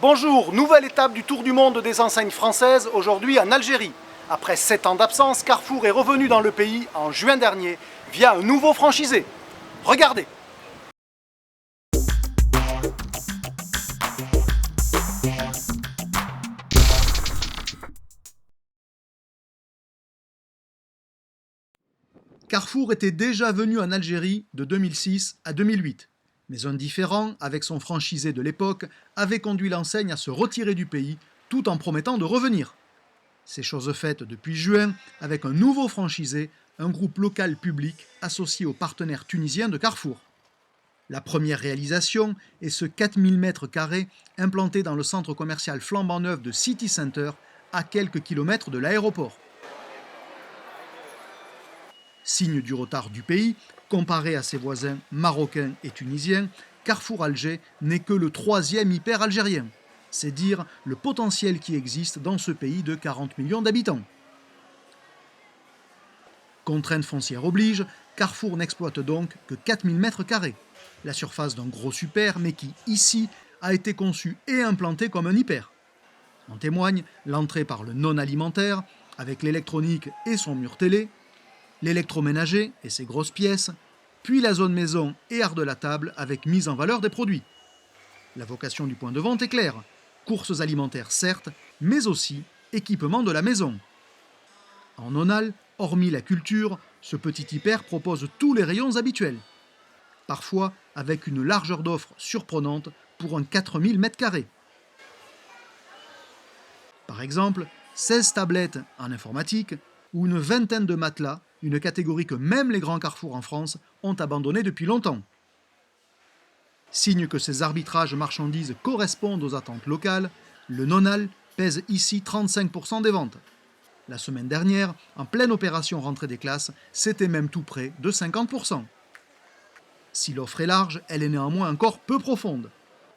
Bonjour, nouvelle étape du tour du monde des enseignes françaises, aujourd'hui en Algérie. Après 7 ans d'absence, Carrefour est revenu dans le pays en juin dernier via un nouveau franchisé. Regardez. Carrefour était déjà venu en Algérie de 2006 à 2008. Mais un différend, avec son franchisé de l'époque, avait conduit l'enseigne à se retirer du pays tout en promettant de revenir. C'est chose faite depuis juin avec un nouveau franchisé, un groupe local public associé aux partenaires tunisiens de Carrefour. La première réalisation est ce 4000 m² implanté dans le centre commercial flambant neuf de City Center, à quelques kilomètres de l'aéroport. Signe du retard du pays, comparé à ses voisins marocains et tunisiens, Carrefour Alger n'est que le 3e hyper algérien. C'est dire le potentiel qui existe dans ce pays de 40 millions d'habitants. Contrainte foncière oblige, Carrefour n'exploite donc que 4000 m², la surface d'un gros super, mais qui, ici, a été conçu et implanté comme un hyper. En témoigne l'entrée par le non-alimentaire, avec l'électronique et son mur télé, l'électroménager et ses grosses pièces, puis la zone maison et art de la table avec mise en valeur des produits. La vocation du point de vente est claire, courses alimentaires certes, mais aussi équipement de la maison. En Aunal, hormis la culture, ce petit hyper propose tous les rayons habituels. Parfois avec une largeur d'offre surprenante pour un 4000 m². Par exemple, 16 tablettes en informatique ou une vingtaine de matelas, une catégorie que même les grands carrefours en France ont abandonnée depuis longtemps. Signe que ces arbitrages marchandises correspondent aux attentes locales, le Nonal pèse ici 35% des ventes. La semaine dernière, en pleine opération rentrée des classes, c'était même tout près de 50%. Si l'offre est large, elle est néanmoins encore peu profonde.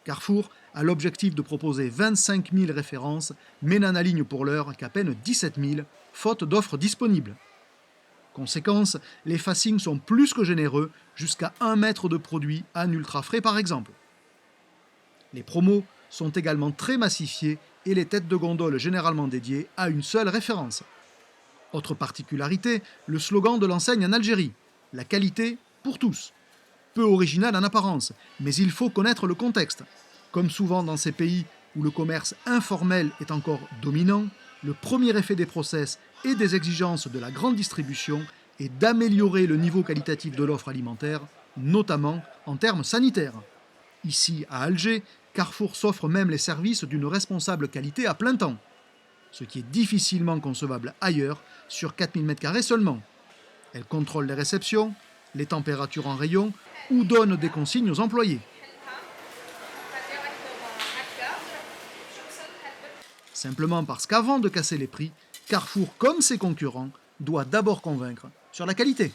Carrefour a l'objectif de proposer 25 000 références, mais n'en aligne pour l'heure qu'à peine 17 000, faute d'offres disponibles. Conséquence, les facings sont plus que généreux, jusqu'à 1 mètre de produits en ultra frais par exemple. Les promos sont également très massifiés et les têtes de gondole généralement dédiées à une seule référence. Autre particularité, le slogan de l'enseigne en Algérie, la qualité pour tous. Peu original en apparence, mais il faut connaître le contexte. Comme souvent dans ces pays où le commerce informel est encore dominant, le premier effet des process et des exigences de la grande distribution est d'améliorer le niveau qualitatif de l'offre alimentaire, notamment en termes sanitaires. Ici, à Alger, Carrefour s'offre même les services d'une responsable qualité à plein temps, ce qui est difficilement concevable ailleurs sur 4000 m² seulement. Elle contrôle les réceptions, les températures en rayon ou donne des consignes aux employés. Simplement parce qu'avant de casser les prix, Carrefour, comme ses concurrents, doit d'abord convaincre sur la qualité.